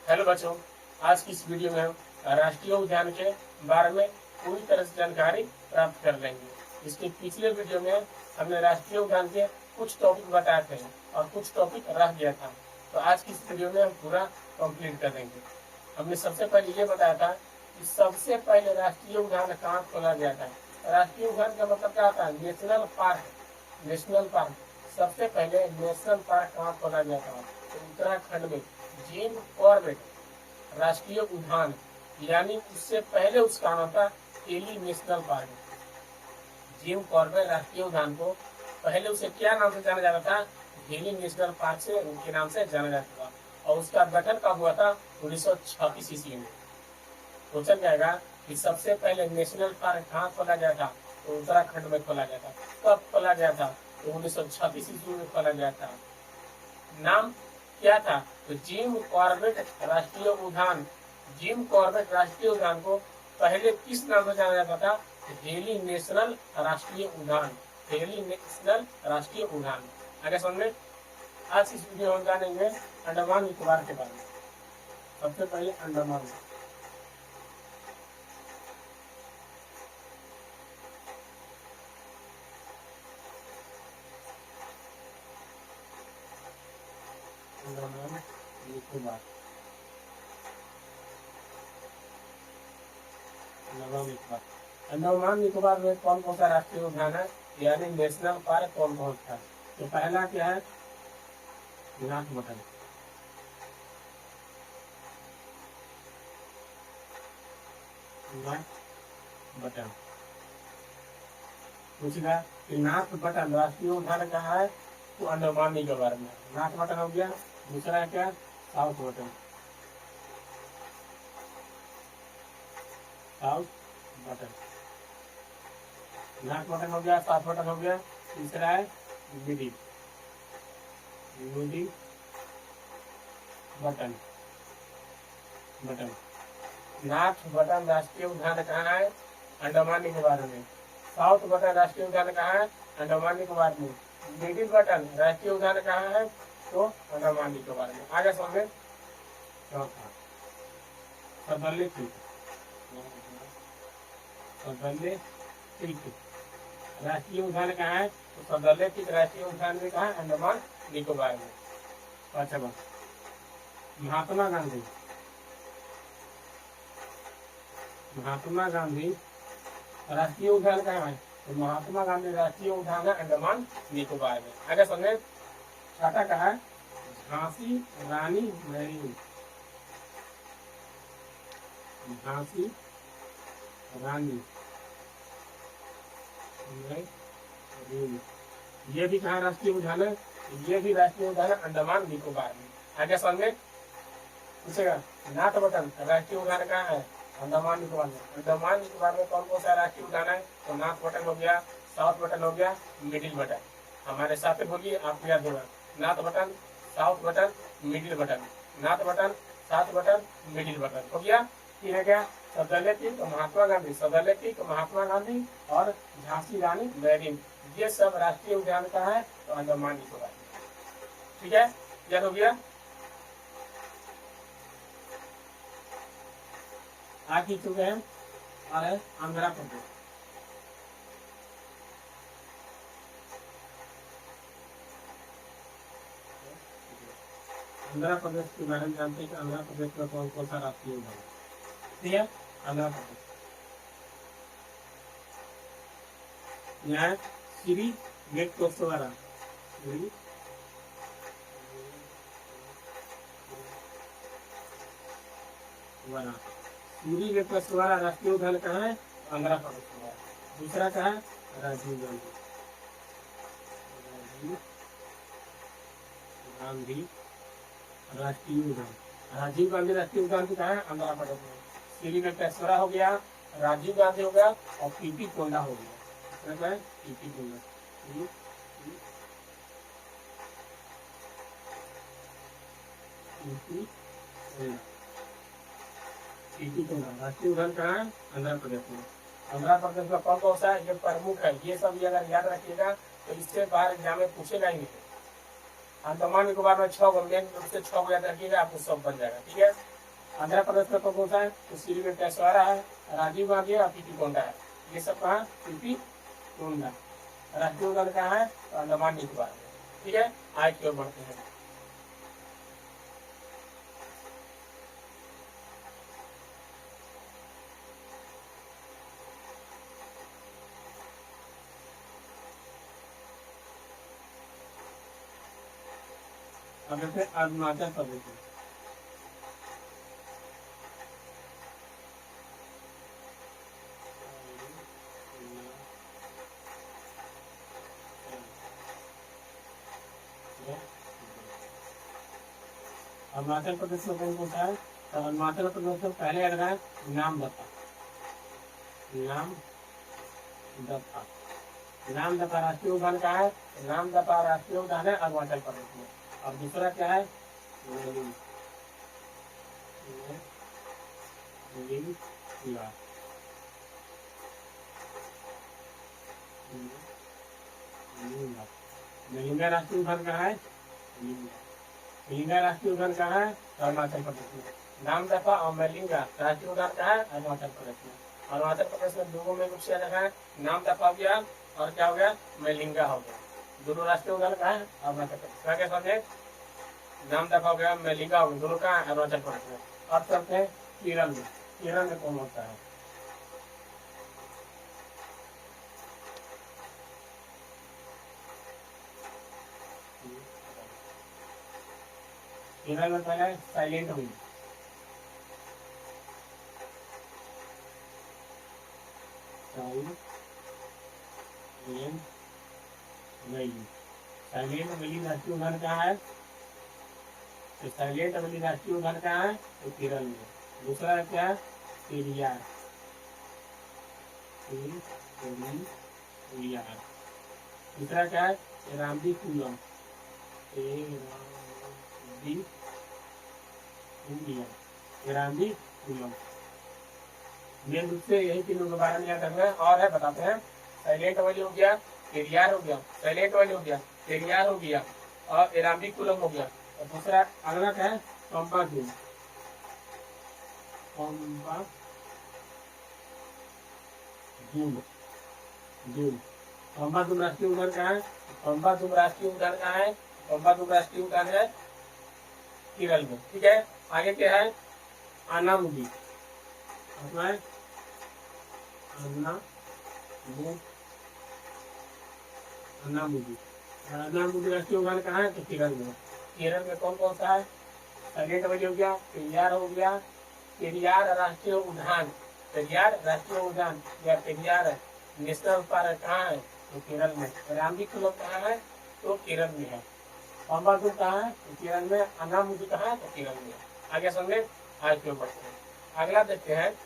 Hello बच्चों, आज की इस वीडियो में हम राष्ट्रीय उद्यान के बारे में पूरी तरह से जानकारी प्राप्त कर लेंगे। इसके पिछले वीडियो में हमने राष्ट्रीय उद्यान के कुछ टॉपिक बताए थे और कुछ टॉपिक रह गया था, तो आज की इस वीडियो में हम पूरा कंप्लीट कर देंगे। हमने सबसे पहले ये बताया था कि सबसे पहले राष्ट्रीय उद्यान कहाँ खोला गया था। राष्ट्रीय उद्यान का मतलब क्या होता है? National park. नेशनल पार्क सबसे पहले नेशनल पार्क कहाँ खोला गया था? तो उत्तराखंड में जिम कॉर्बेट राष्ट्रीय उद्यान, यानी उससे पहले उसका नाम था Hailey national park. Jim Corbett राष्ट्रीय उद्यान को पहले उसे क्या नाम से जाना जाता था? हेली नेशनल पार्क से उनके नाम से जाना जाता था। और उसका गठन कब हुआ था? 1936 ईस्वी में। क्वेश्चन जाएगा कि सबसे पहले नेशनल पार्क कहाँ खोला गया था? तो उत्तराखंड में खोला गया था। कब खोला गया था? तो 1936 ईस्वी में खोला गया था। नाम क्या था? तो जिम कॉर्बेट राष्ट्रीय उद्यान। जिम कॉर्बेट राष्ट्रीय उद्यान को पहले किस नाम से जाना जाता था? हेली नेशनल राष्ट्रीय उद्यान। हेली नेशनल राष्ट्रीय उद्यान। आगे समझ में। आज इस वीडियो में जानेंगे अंडमान निकोबार के बारे में। सबसे पहले अंडमान। अंडमान निकोबार। अंडमान निकोबार में कौन कौन सा राष्ट्रीय उद्यान है, यानी नेशनल पार्क कौन कौन सा? तो पहला क्या है? नाथ बटन। नाथ बटन पूछेगा कि नाथ बटन राष्ट्रीय उद्यान कहाँ है? तो अंडमान निकोबार में। नाथ बटन हो गया। दूसरा है क्या? South button. South button. North button हो गया, साउथ बटन हो गया। तीसरा है middle. Middle button. Button. North button राष्ट्रीय उद्यान कहाँ है? अंडमान निकोबार में। साउथ बटन राष्ट्रीय उद्यान कहाँ है? अंडमान निकोबार में। मिडिल बटन राष्ट्रीय उद्यान कहाँ है? तो अंडमान निकोबार में। आगे समझे। चौथा सबल्ले टीक। सबल्ले टीक राष्ट्रीय उद्यान कहाँ है? तो सबल्ले टीक राष्ट्रीय उद्यान में कहाँ है? अंडमान निकोबार में। पांचवा महात्मा गांधी। महात्मा गांधी राष्ट्रीय उद्यान कहाँ है? तो महात्मा गांधी राष्ट्रीय उद्यान है अंडमान निकोबार में। आगे समझे। छठा कहा है? झांसी रानी मैरी। झांसी रानी मैरी, ये भी कहा राष्ट्रीय उद्यान है? ये भी राष्ट्रीय उद्यान है अंडमान निकोबार में। आगे समझे। पूछेगा नाथ बटन राष्ट्रीय उद्यान कहाँ है? अंडमान निकोबार में। अंडमान निकोबार में कौन कौन सा राष्ट्रीय उद्यान है? तो नाथ बटन हो गया, साउथ बटन हो गया, मिडिल बटन। हमारे साथ बोलिए, आपको याद होगा। North button, south button, middle button. North button, south button, middle button हो गया। ठीक है क्या? सरदार टीक महात्मा गांधी, सरदार टीक महात्मा गांधी और झांसी रानी मैरी, ये सब राष्ट्रीय उद्यान का है तो अंडमान निकोबार। ठीक है, याद हो गया। आगे चुके हैं और आंध्र प्रदेश। आंध्र प्रदेश के बारे में जानते हैं कि आंध्र प्रदेश में कौन कौन सा राष्ट्रीय उद्यान है। ठीक है, आंध्र प्रदेश यहाँ श्री वेंकटेश्वरा। श्री सूरी वेंकटेश्वरा राष्ट्रीय उद्यान कहाँ है? आंध्र प्रदेश में। दूसरा कहाँ है? राजीव गांधी। राजीव गांधी राष्ट्रीय उद्यान। राजीव गांधी राष्ट्रीय उद्यान भी कहाँ है? आंध्र प्रदेश में। श्री वेंकटेश्वरा हो गया, राजीव गांधी हो गया और पीपी कोंडा हो गया। पीपी कोंडा। राष्ट्रीय उद्यान कहाँ है? आंध्र प्रदेश में। आंध्र प्रदेश में कौन कौन सा है? ये प्रमुख है। ये सब अगर याद रखिएगा तो इससे बाहर एग्जाम में पूछेगा ही नहीं। अंडमान निकोबार में 6 गो, मेन रूप से 6 गो याद रखिएगा, आपको सब बन जाएगा। ठीक है, आंध्र प्रदेश में कौन सा है? तो श्रीवेंकटेश्वरा है, राजीव गांधी है और पीपी कोंडा है। ये सब कहाँ? पीपी कोंडा। राष्ट्रीय उद्यान कहाँ है? तो अंडमान निकोबार में। ठीक है, आज की ओर बढ़ते हैं। अब जैसे अरुणाचल प्रदेश में अरुणाचल प्रदेश में कौन कौन सा है? तो अरुणाचल प्रदेश में पहले आ रहा है नामदफा। नामदफा नामदफा राष्ट्रीय उद्यान कहाँ है? नामदफा राष्ट्रीय उद्यान है अरुणाचल प्रदेश में। और दूसरा क्या है? मेलिंगा राष्ट्रीय उद्यान कहाँ है? मेलिंगा राष्ट्रीय उद्यान कहाँ है? अरुणाचल प्रदेश में। नामदफा और मेलिंगा राष्ट्रीय उद्यान कहाँ है? अरुणाचल प्रदेश में। अरुणाचल प्रदेश में दोनों में कुछ जगह है, नामदफा हो गया और क्या हो गया? मेलिंगा हो गया। दोनों राष्ट्रीय उद्यान कहाँ है? अरुणाचल प्रदेश। क्या समझे? नामदफा हो गया, मेलिंगा हो गया, दोनों कहाँ है? अरुणाचल प्रदेश में। अब चलते हैं केरल में। केरल में कौन होता है? केरल में पहला है साइलेंट वैली। साइलेंट वैली राष्ट्रीय उद्यान कहाँ है? तो साइलेंट वैली राष्ट्रीय उद्यान कहाँ है? तो केरल में। दूसरा क्या है? पेरियार। तीसरा क्या है? एराम्बीकुलम। एराम्बीकुलम। मेन रूप से यही तीनों के बारे में याद रखना है। और है बताते हैं, साइलेंट वैली हो गया, पेरियार हो गया, साइलेंट वैली हो गया, पेरियार हो गया और एराम्बीकुलम हो गया। और दूसरा अगला क्या है? पंपादुम। पंपादुम राष्ट्रीय उद्यान कहाँ है? पंपादुम राष्ट्रीय उद्यान कहाँ है? पंपादुम राष्ट्रीय उद्यान है केरल में। ठीक है, आगे क्या है? अनामुदी। अनामुदी राष्ट्रीय उद्यान कहाँ है? तो केरल में। केरल में कौन कौन सा है? साइलेंट वैली हो गया, पेरियार हो गया, पेरियार राष्ट्रीय उद्यान, पेरियार राष्ट्रीय उद्यान या पेरियार नेशनल पार्क कहाँ है? तो केरल में। एराम्बीकुलम कहाँ है? तो केरल में है। पंपादुम कहाँ है? तो केरल में। अनामुदी कहाँ है? तो केरल में। आगे समझे, आज क्यों बढ़ते हैं। अगला देखते हैं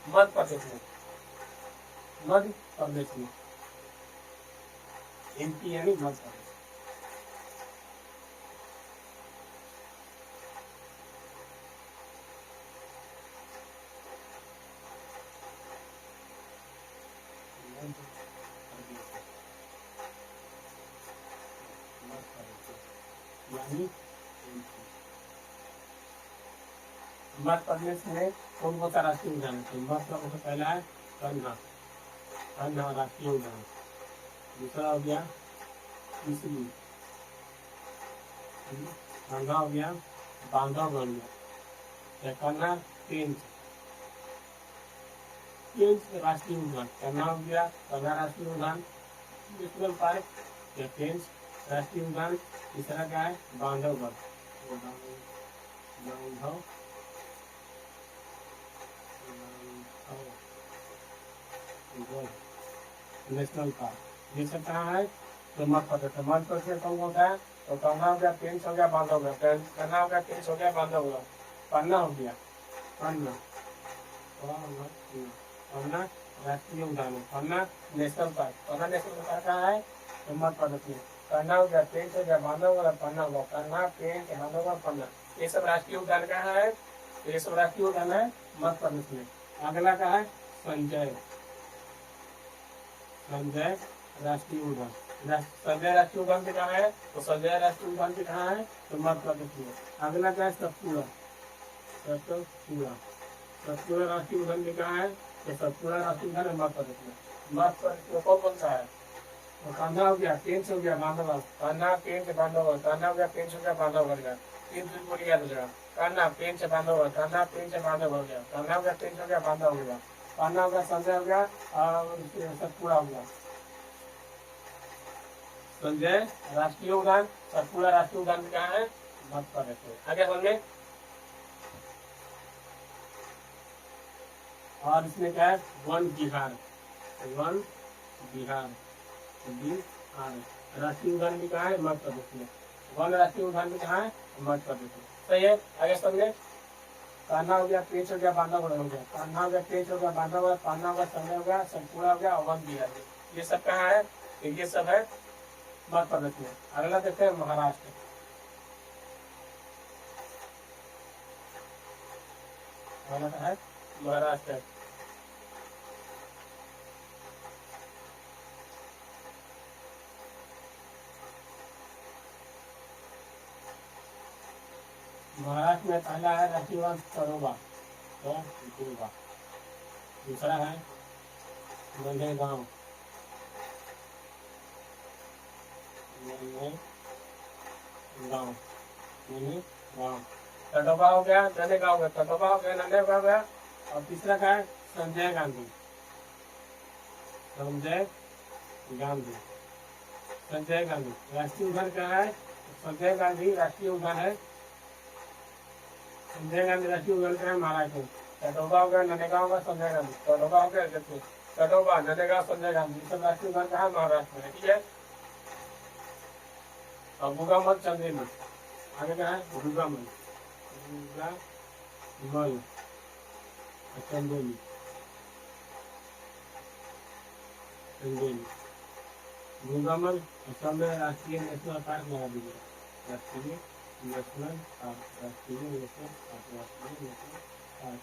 मध्य प्रदेश में। मध्य प्रदेश में एमपी यानी मध्य प्रदेश। मध्य प्रदेश में कौन कौन सा राष्ट्रीय उद्यान है? मध्य प्रदेश में पहला है कान्हा, कान्हा राष्ट्रीय उद्यान। दूसरा हो गया किसली, कान्हा हो गया, बांधवगढ़ में। कान्हा पेंच राष्ट्रीय उद्यान, कान्हा हो गया, कान्हा राष्ट्रीय उद्यान, नेशनल पार्क या पेंच राष्ट्रीय उद्यान। तीसरा क्या है? Bandhavgarh, national park. ये सब कहाँ है? तो मध्य प्रदेश। मध्य प्रदेश में कौन कौन सा है? तो कान्हा हो गया, पेंच हो गया, बांधवगढ़। कान्हा हो गया, पेंच हो गया, बांधवगढ़। पन्ना हो गया, पन्ना पन्ना राष्ट्रीय उद्यान है, पन्ना नेशनल पार्क। पन्ना नेशनल पार्क कहाँ है? तो मध्य प्रदेश में। कान्हा हो गया, पेंच हो गया, बांधवगढ़, पन्ना हो गया। कान्हा, पेंच, बांधवगढ़, पन्ना, ये सब राष्ट्रीय उद्यान कहाँ है? तो ये सब राष्ट्रीय उद्यान है मध्य प्रदेश में। अगला का है संजय, संजय राष्ट्रीय उद्यान। संजय राष्ट्रीय उद्यान कहाँ है? तो संजय राष्ट्रीय उद्यान कहाँ है? तो मध्य प्रदेश में। अगला क्या है? सतपुड़ा, सतपुड़ा। सतपुड़ा राष्ट्रीय उद्यान में कहाँ है? तो सतपुड़ा राष्ट्रीय उद्यान है मध्य प्रदेश में। मध्य प्रदेश में कौन कौन सा है? तो कान्हा हो गया, पेंच हो गया, बांधवगढ़। कान्हा, पेंच, बांधवगढ़। कान्हा हो गया, पेंच हो गया, बांधवगढ़ गया। तीन दिन बोलिए याद हो जाएगा। कान्हा, पेंच, बांधवगढ़। कान्हा, पेंच, बांधवगढ़ हो गया। कान्हा हो गया, पेंच हो गया, बांधवगढ़ हो गया। कान्हा हो गया, संजय हो गया और सतपुड़ा हो गया। संजय राष्ट्रीय उद्यान, सतपुड़ा राष्ट्रीय उद्यान कहाँ है? मध्य प्रदेश में। आगे समझे। और इसमें क्या है? वन विहार। वन विहार, बिहार राष्ट्रीय उद्यान भी कहाँ है? मध्य प्रदेश में। वन राष्ट्रीय उद्यान भी कहाँ है? मध्य प्रदेश में। सही है। आगे समझे। कान्हा हो गया, पेंच हो गया, बांधवगढ़ हो गया। कान्हा हो गया, पेंच हो गया, बांधवगढ़। कान्हा हो गया, संजय हो गया, सतपुड़ा हो गया और वन विहार। ये सब कहाँ है? ये सब है मध्य प्रदेश में। अगला देखते हैं महाराष्ट्र। अगला है महाराष्ट्र। महाराष्ट्र में पहला है राष्ट्रीय उद्यान तडोबा। दूसरा है नंदेगांव। तडोबा हो गया, नंदेगांव हो गया। तडोबा हो गया, नंदेगांव हो गया। और तीसरा क्या है? संजय गांधी। संजय गांधी, संजय गांधी राष्ट्रीय उद्यान क्या है? संजय गांधी राष्ट्रीय उद्यान है। संजय गांधी राष्ट्रीय उद्यान क्या है? महाराष्ट्र। तडोबा हो गया, नंदेगांव हो गया, संजय गांधी। तडोबा हो गया, तडोबा, नंदेगांव, संजय गांधी, सब राष्ट्रीय उद्यान कहाँ है? महाराष्ट्र में। ठीक है। और गुगामल, चंदेली। आगे क्या है? गुगामल, गुगामल, चंदेली, चंदेली, गुगामल। सब में राष्ट्रीय नेशनल पार्क लगा दीजिए। राष्ट्रीय नेशनल पार्क, राष्ट्रीय नेशनल पार्क, राष्ट्रीय नेशनल पार्क।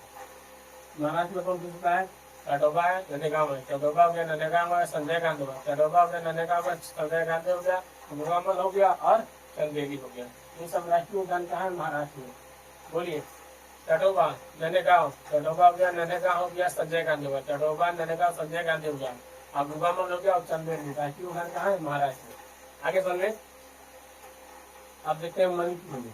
महाराष्ट्र में कौन पूछता है? तडोबा है, नंदेगांव है। तडोबा हो गया, नंदेगांव है, संजय गांधी हो गया। तडोबा हो गया, नंदेगांव है, संजय गांधी हो गया, गुगामल हो गया और चंदेली हो गया। ये सब राष्ट्रीय उद्यान कहाँ है? महाराष्ट्र में। बोलिए। तडोबा, नंदेगांव। तडोबा हो गया, नंदेगांव हो गया, संजय गांधी हो गया। तडोबा, नंदेगांव, संजय गांधी हो गया और गुगामल हो गया और चंदेली। राष्ट्रीय उद्यान कहाँ है? महाराष्ट्र में। आगे समझे। अब देखते हैं मणिपुर में।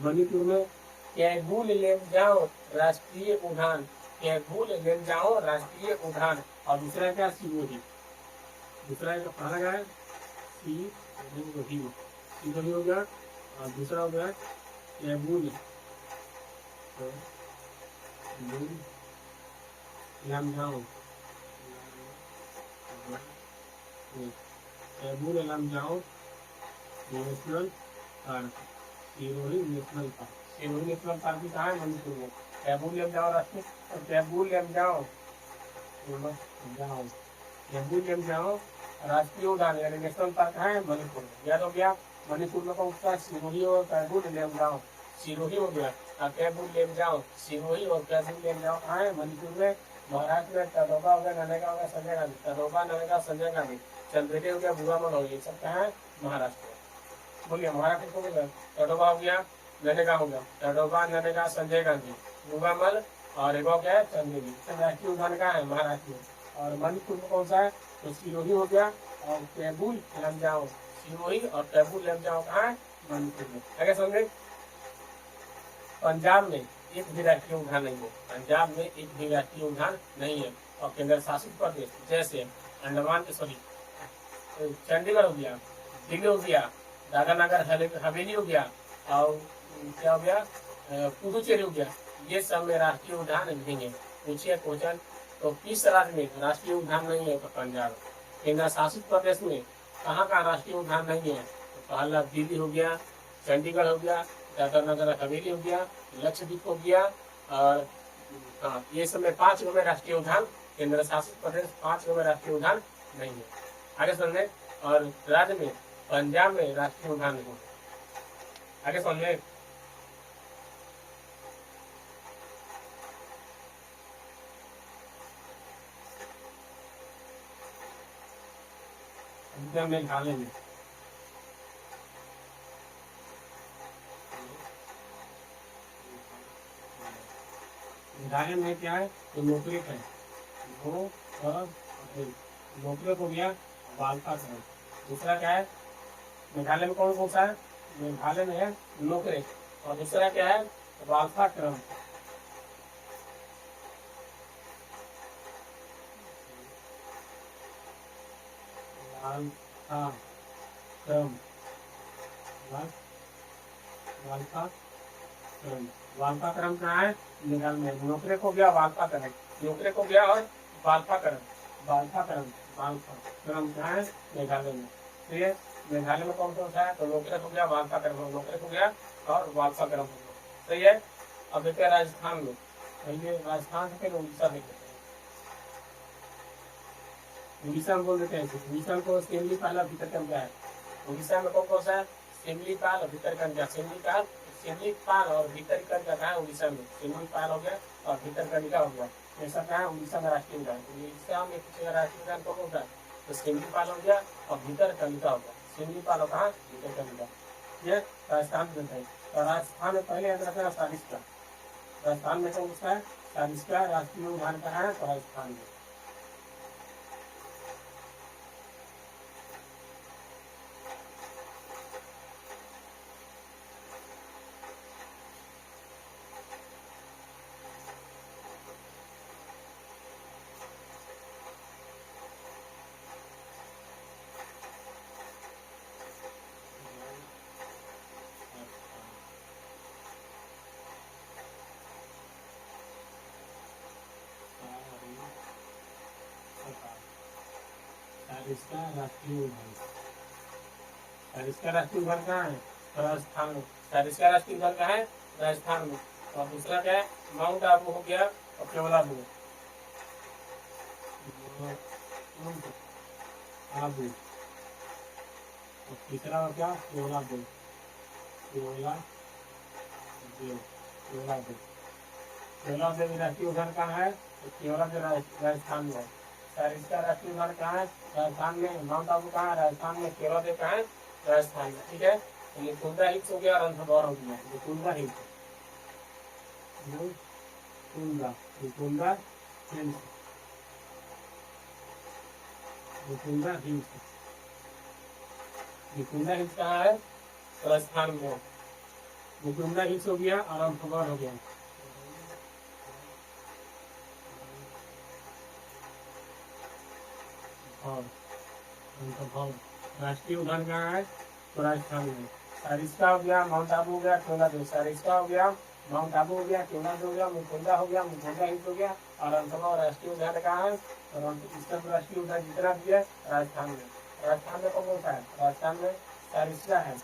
मणिपुर में कैगुल लेमजाओ राष्ट्रीय उद्यान। कैगुल लेमजाओ राष्ट्रीय उद्यान। और दूसरा क्या? सिरोही। दूसरा का पहला क्या है? सिरोही, सिरोही हो गया। और दूसरा हो गया Keibul Lamjao, Keibul Lamjao national park, Sirohi national park. Sirohi national park भी कहाँ है? मणिपुर में। कैगुल लेमजाओ राष्ट्रीय, कैगुल लेमजाओ, कैगुल लेमजाओ राष्ट्रीय उद्यान यानी नेशनल पार्क है मणिपुर में। याद हो गया। मणिपुर में कौन सा? सिरोही और कैगुल लेमजाओ। सिरोही हो गया और कैगुल लेमजाओ। सिरोही और कैगुल लेमजाओ कहाँ है? मणिपुर में। महाराष्ट्र में तडोबा हो गया, नंदेगांव हो गया, संजय गांधी। तडोबा, नंदेगांव, संजय गांधी, चंदेली हो गया, गुगामल हो गया। सब कहाँ है? महाराष्ट्र में। बोलिए। महाराष्ट्र को बोला तडोबा हो गया, नंदेगांव हो गया। तडोबा, नंदेगांव, संजय गांधी, गुगामल और एक क्या है? चंदेली। सब राष्ट्रीय उद्यान कहाँ है? महाराष्ट्र में। और मणिपुर में कौन सा है? तो सिरोही हो गया और कैगुल लेमजाओ। सिरोही और कैगुल लेमजाओ कहाँ है? मणिपुर में। आगे समझे। पंजाब में एक भी राष्ट्रीय उद्यान नहीं है। पंजाब में एक भी राष्ट्रीय उद्यान नहीं है। और केंद्र शासित प्रदेश जैसे अंडमान, सॉरी, चंडीगढ़ हो गया, दिल्ली हो गया, दादरा नगर हवेली हो गया और क्या हो गया? पुडुचेरी हो गया। ये सब में राष्ट्रीय उद्यान नहीं है। पूछिए क्वेश्चन। तो किस राज्य में राष्ट्रीय उद्यान नहीं है? तो पंजाब। केंद्र शासित प्रदेश में कहाँ का राष्ट्रीय उद्यान नहीं है? तो पहला दिल्ली हो गया, चंडीगढ़ हो गया, दादरा नगर हवेली हो गया, लक्षद्वीप हो गया और हाँ, ये सब में 5 में राष्ट्रीय उद्यान, केंद्र शासित प्रदेश 5 में राष्ट्रीय उद्यान नहीं है। आगे समझे। और राज्य में पंजाब में राष्ट्रीय उद्यान नहीं है। आगे समझे। उद्यान मेघालय में। मेघालय में क्या है तो नोकरेक है, दो और नोकरेक हो गया, बालताक्रम। दूसरा क्या है मेघालय में कौन कौन सा है, मेघालय में है नोकरेक, और दूसरा क्या है बालताक्रम। क्रम वाल्पा क्रम कहाँ है मेघालय में। नोकरेक हो गया, वाल्पा क्रम, नोकरेक हो गया और वाल्पा क्रम, वाल्पा क्रम, वाल्पा क्रम कहाँ है मेघालय में। ठीक है, मेघालय में कौन कौन सा है तो नोकरेक हो गया, वाल्पा क्रम, नोकरेक हो गया और वाल्पा क्रम हो गया। सही है। अब देखते हैं राजस्थान में, पहले राजस्थान से फिर उड़ीसा देख लेते हैं। उड़ीसा में बोल देते हैं, उड़ीसा को सेमली पाल भीतर का क्या है, उड़ीसा में कौन कौन सा है सेमली पाल भीतर का क्या, सेमली पाल और भीतर का कहा है उड़ीसा में, सेमली पाल हो गया और भीतर का हो गया। ऐसा कहा है उड़ीसा में राष्ट्रीय उद्यान, उड़ीसा में पूछेगा राष्ट्रीय उद्यान कौन होता है तो सेमली पाल हो गया और भीतर कनिका हो गया, सेमली पाल कहा भीतर कनिका। ये राजस्थान में है, और राजस्थान में पहले याद रखना सारिस्का, राजस्थान में कौन सा है सारिस्का राष्ट्रीय उद्यान कहा है तो राजस्थान में। सारिस्का राष्ट्रीय उद्यान, सारिस्का राष्ट्रीय उद्यान कहाँ है राजस्थान में, सारिस्का राष्ट्रीय उद्यान कहाँ है राजस्थान में। और दूसरा क्या है माउंट आबू हो गया और केवलाबू, आबू, और तीसरा हो क्या केवलाबू, केवलाबू, केवलादेव राष्ट्रीय उद्यान कहाँ है तो केवलादेव राजस्थान में है। सारिस्का राष्ट्रीय उद्यान कहाँ है राजस्थान में, माउंट आबू कहाँ है राजस्थान में, केवलादेव कहाँ है राजस्थान में। ठीक है, ये कुंदा हिल्स हो गया और रणथंभौर हो गया, ये कुंदा हिल्स, कुंदा हिल्स, कुंदा हिल्स, कुंदा हिल्स कहाँ है राजस्थान में, कुंदा हिल्स हो गया और रणथंभौर हो गया। और राष्ट्रीय उद्यान कहाँ है तो राजस्थान में। सारिस्का हो गया, माउंट आबू हो गया, केवलादेव, सारिस्का हो गया, माउंट आबू हो गया, केवलादेव हो गया, मुकुंदा हो गया, मुकुंदा हिल्स हो गया और रणथंभौर राष्ट्रीय उद्यान कहाँ है और इसका राष्ट्रीय उद्यान जितना भी है राजस्थान में। राजस्थान में कौन सा है राजस्थान में सारिस्का है,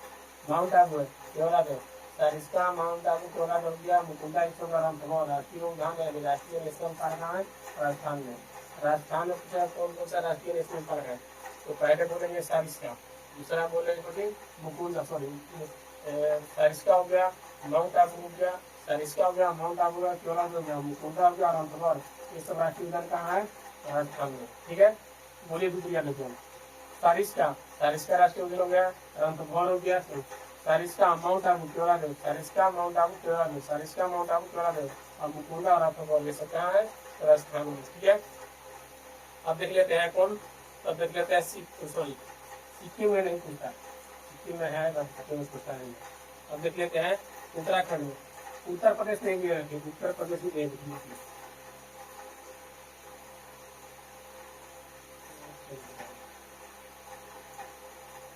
माउंट आबू है, केवलादेव, सारिस्का, माउंट आबू, केवलादेव हो गया, मुकुंदा हिल्स हो गया, रणथंभौर राष्ट्रीय उद्यान है, राष्ट्रीय नेशनल पार्क कहाँ है राजस्थान में। राजस्थान में पूछा कौन कौन सा राष्ट्रीय नेशनल पार्क है तो पहले बोलेंगे सारिस्का, दूसरा बोलेंगे मुकुंदा, सॉरी सारिस्का हो गया, माउंट आबू हो गया, सारिस्का हो गया, माउंट आबू हो गया, केवलादेव हो गया, मुकुंदा हो गया, रणथंभौर, ये सब राष्ट्रीय उद्यान कहाँ है राजस्थान में। ठीक है, बोलिए दूसरी लेते सारिस्का, सारिस्का राष्ट्रीय उद्यान हो गया, रणथंभौर हो गया, Sariska, mount Abu, Keoladeo, Sariska, mount Abu, Keoladeo, Sariska, mount Abu, Keoladeo और मुकुंदा और रणथंभौर, ये सब कहाँ है राजस्थान में। ठीक है, अब देख लेते हैं कौन, अब देख लेते हैं सिक्किम में नहीं पूछता, सिक्किम में है पूछता नहीं। अब देख लेते हैं उत्तराखंड में, उत्तर प्रदेश नहीं भी रखे, उत्तर प्रदेश में एक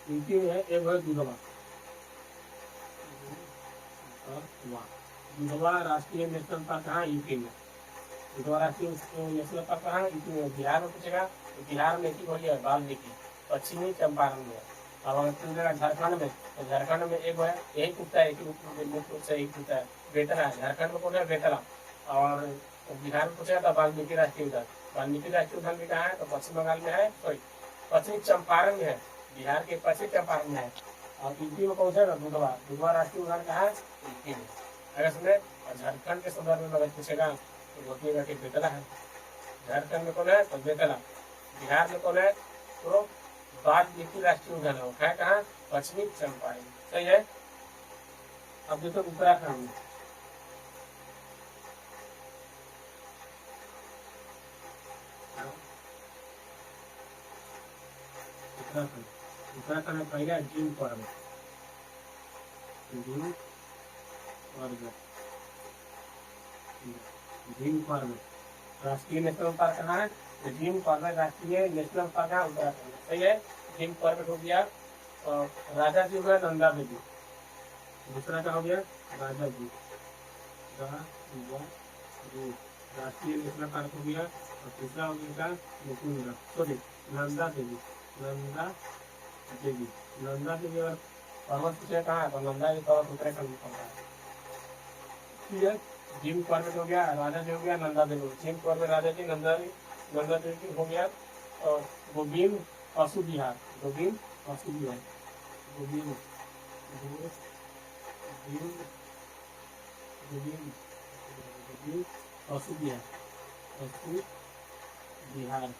यूपी में है एक है दुधवा, दुधवा राष्ट्रीय नेशनल पार्क कहाँ यूपी में, दुधवा राष्ट्रीय नेशनल पार्क कहाँ यूपी में। बिहार में पूछेगा तो बिहार में एक ही है वाल्मीकि, पश्चिमी चंपारण में। अब अगर पूछेगा झारखंड में तो झारखंड में एक है यही कुत्ता है, एक ही कुत्ता है बेतला, झारखंड में कौन है बेतला। और बिहार में पूछेगा तो वाल्मीकि राष्ट्रीय उद्यान, वाल्मीकि राष्ट्रीय उद्यान भी कहाँ है तो पश्चिम बंगाल में है, सॉरी पश्चिमी चंपारण में है, बिहार के पश्चिमी चंपारण में है। और यूपी में कौन सा दुधवा, दुधवा राष्ट्रीय उद्यान कहाँ है यूपी में। अगर सुने झारखंड के संदर्भ में अगर पूछेगा तो बोलिएगा कि बेतला है, झारखंड में कौन है तो बेतला, बिहार में कौन है तो बाघ देखिए राष्ट्रीय उद्यान है कहाँ, पश्चिमी चंपारण। सही है। अब देखो उत्तराखंड में, उत्तराखंड में पहला जिम पर्वत, जिम पर्वत, जिम पर्वत राष्ट्रीय नेशनल पार्क कहाँ है, जिम पर्वत राष्ट्रीय नेशनल पार्क है उत्तराखंड। सही है। जिम पर्वत हो गया। राजा जी हो गया नंदा देवी, दूसरा क्या हो गया, राजा जी, राष्ट्रीय नेशनल पार्क हो गया। और तीसरा हो गया मुकुंदरा, सॉरी नंदा देवी, नंदा देवी, नंदा देवी अगर पर्वत पूछे कहाँ है तो नंदा देवी पर्वत उत्तराखंड में पड़ता है। ठीक है। जिम पर्वत हो गया, राजा जी हो गया, नंदा देवी, जिम पर्वत राजा जी, नंदा देवी हो गया। और गोविंद पशु विहार, गोविंद पशु विहार, गोविंद पशु विहार, पशु विहार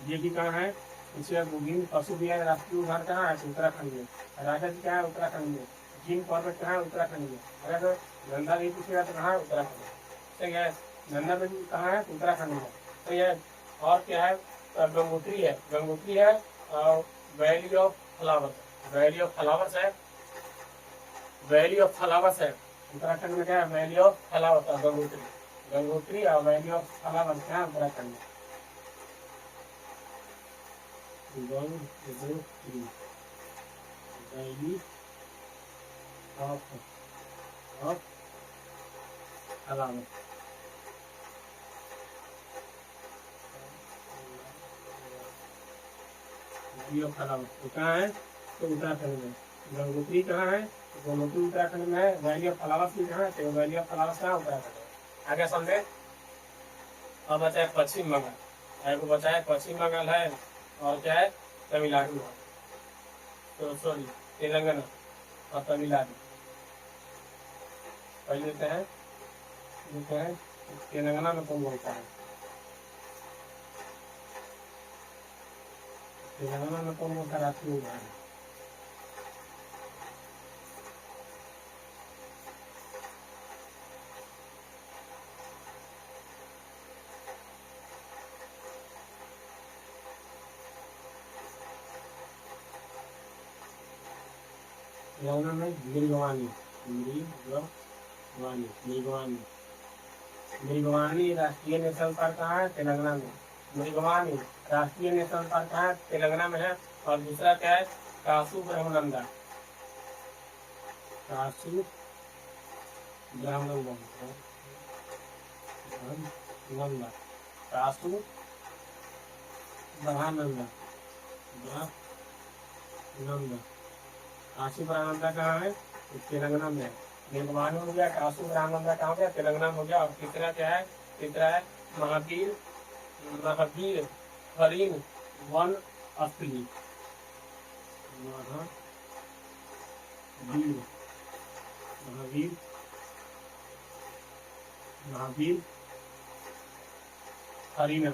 ये भी कहाँ है, इसका गोविंद पशु विहार राष्ट्रीय उद्यान कहाँ है, उत्तराखंड में। राजा जी कहाँ है, उत्तराखंड में। जिम पर्वत कहाँ है, उत्तराखंड में। अगर गंगा देवी पूछेगा तो कहाँ है, उत्तराखंड में। सही है। गंगा देवी कहाँ है, उत्तराखंड में। सही है। और क्या है, गंगोत्री है, गंगोत्री है। Valley of flowers, valley of flowers है, वैली ऑफ फ्लावर्स है उत्तराखंड में। क्या है, valley of flowers, Gangotri, Gangotri और वैली ऑफ फ्लावर्स क्या है, उत्तराखंड में। गंगोत्री, वैली ऑफ फ्लावर्स, कहाँ है, तो उत्तराखंड में। गंगोत्री कहाँ है, गंगोत्री उत्तराखंड में है। वैली ऑफ फ्लावर्स भी कहाँ है, तो वैली ऑफ फ्लावर्स कहाँ, उत्तराखंड में। आगे समझे। अब बचा है पश्चिम बंगाल, आपको बचा है पश्चिम बंगाल है, और क्या है, तमिलनाडु है, तो सॉरी तेलंगाना और तमिलनाडु। पहले लेते हैं तेलंगाना में कौन बोलता है, तेलंगाना में कौन बोलता है राष्ट्रीय उद्यान। तेलंगाना में मृगवानी, मृगवानी राष्ट्रीय नेशनल पार्क कहाँ है, तेलंगाना में। मृगवानी राष्ट्रीय नेशनल पार्क कहाँ है, तेलंगाना में है। और दूसरा क्या है, कासू ब्रह्मानंदा, कासू ब्रह्मानंदा, कासू ब्रह्मानंदा, काशी ब्रह्मानंदा कहाँ है, तेलंगाना में। मृगवानी हो गया, कासू ब्रह्मानंदा कहाँ हो गया, तेलंगाना में हो गया। और तीसरा क्या है, तीसरा है महावीर हरिण वन स्थली, महावीर हरिणा,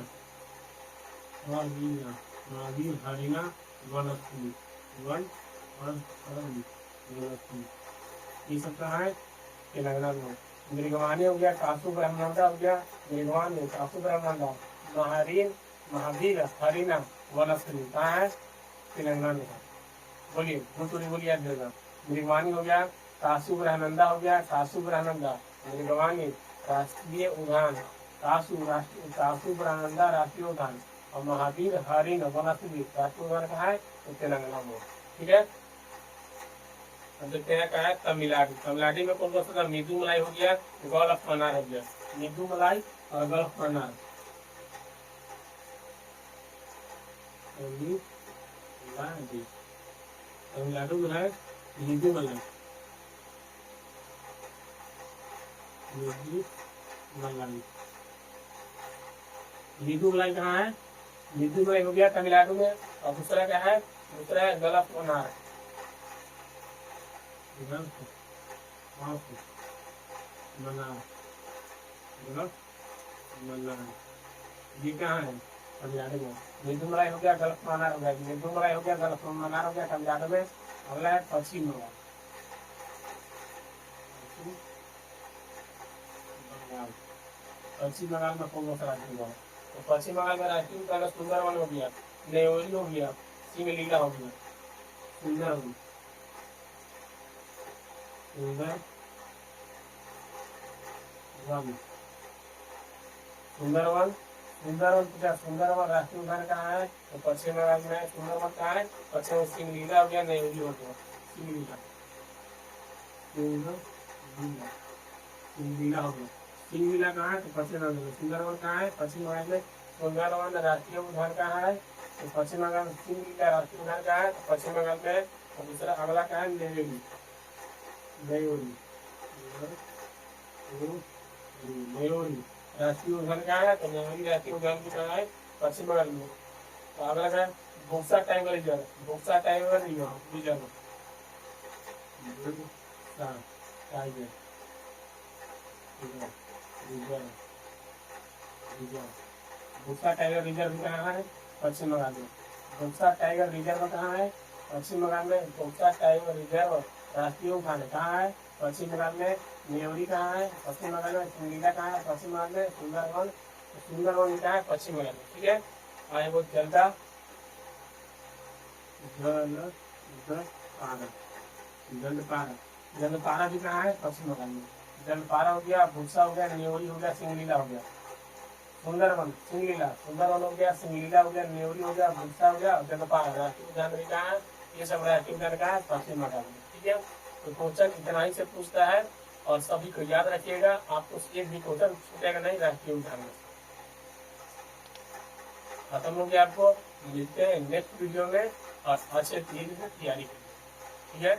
महावीर हरिणा वन स्थली, ये सब कहाँ है, तेलंगाना में। मृगवानी हो गया, कासू ब्रह्मानंदा हो गया, मृगवानी कासू ब्रह्मानंदा, महावीर हरिणा वनस्थली कहाँ है, तेलंगाना में। बोलिए बोलिए मृगवानी हो गया, कासू ब्रह्मानंदा हो गया, कासू ब्रह्मानंदा, मृगवानी राष्ट्रीय उद्यान, कासू ब्रह्मानंदा राष्ट्रीय उद्यान, और महावीर हरिण वनस्थली राष्ट्रीय उद्यान कहाँ है, तो तेलंगाना में। ठीक है। देखते हैं क्या है, तमिलनाडु। तमिलनाडु में कौन कौन सा, मिदु मलाई हो गया, गल्फ मन्नार हो गया, मिदु मलाई और गल्फ मन्नार। तमिलनाडु में है मिदु मलाई, मिदु मलाई कहाँ है, मिदु मलाई हो गया तमिलनाडु में। और दूसरा क्या है, दूसरा है गल्फ मन्नार, ये कहाँ है, तमिलनाडु में। मिजुमलाई हो गया, गल्फ मन्नार हो गया, मिजुमलाई हो गया, गल्फ मन्नार हो गया तमिलनाडु में। अगला है पश्चिम बंगाल। पश्चिम बंगाल में कौन सा राष्ट्रीय उद्यान? तो पश्चिम बंगाल में राष्ट्रीय उद्यान सुंदरवन हो गया, नेवरी हो गया, सिंगलीला हो गया। सुंदरवन, सुंदरवन, सुंदरवन, सुंदरवन पूछा, सुंदरवन राष्ट्रीय उद्यान कहाँ है? तो पश्चिम बंगाल में। सुंदरवन कहाँ है? पश्चिम में। सिंगलीला हो गया, नेवरी हो गया। सिंगलीला, सिंगलीला हो गया। सिंगलीला कहाँ है? तो पश्चिम बंगाल में। सुंदरवन कहाँ है? पश्चिम बंगाल में। सुंदरवन राष्ट्रीय उद्यान कहाँ है? तो पश्चिम बंगाल में। सिंगलीला राष्ट्रीय उद्यान कहाँ है? तो पश्चिम बंगाल में। और दूसरा अगला कहाँ है? नेवरी, नेवरी, नेवरी राष्ट्रीय उद्यान कहाँ है? तो नेवरी राष्ट्रीय उद्यान भी कहाँ है? पश्चिम बंगाल में। तो अगला क्या है? Buxa tiger reserve, Buxa tiger reserve, tiger reserve, Buxa tiger reserve कहाँ है? पश्चिम बंगाल में। बुक्सा टाइगर रिजर्व कहाँ है? पश्चिम बंगाल में। बुक्सा टाइगर रिजर्व राष्ट्रीय उद्यान कहाँ है? पश्चिम बंगाल में। नेवरी कहाँ है? पश्चिम बंगाल में। सिंगलीला कहाँ है? पश्चिम बंगाल में। सुंदरवन, सुंदरवन कहाँ है? पश्चिम बंगाल में। ठीक है, आगे वो जलदा जलपारा, जलपारा, जलपारा भी कहाँ है? पश्चिम बंगाल में। जलपारा हो गया, भूसा हो गया, नेवरी हो गया, सिंगलीला हो गया। सुंदरवन, सिंगलीला, सुंदरवन हो गया, सिंगलीला हो गया, नेवरी हो गया, भूसा हो गया, जलपारा राष्ट्रीय उद्यान भी कहाँ है? ये सब राष्ट्रीय उद्यान कहाँ है? पश्चिम बंगाल में। ठीक है, तो क्वेश्चन इतना ही से पूछता है और सभी को याद रखिएगा, आपको एक भी क्वेश्चन छूटेगा नहीं राष्ट्रीय उद्यान में। खत्म हो गया। आपको मिलते हैं नेक्स्ट वीडियो में और अच्छे तरीके से तैयारी करें। ठीक है।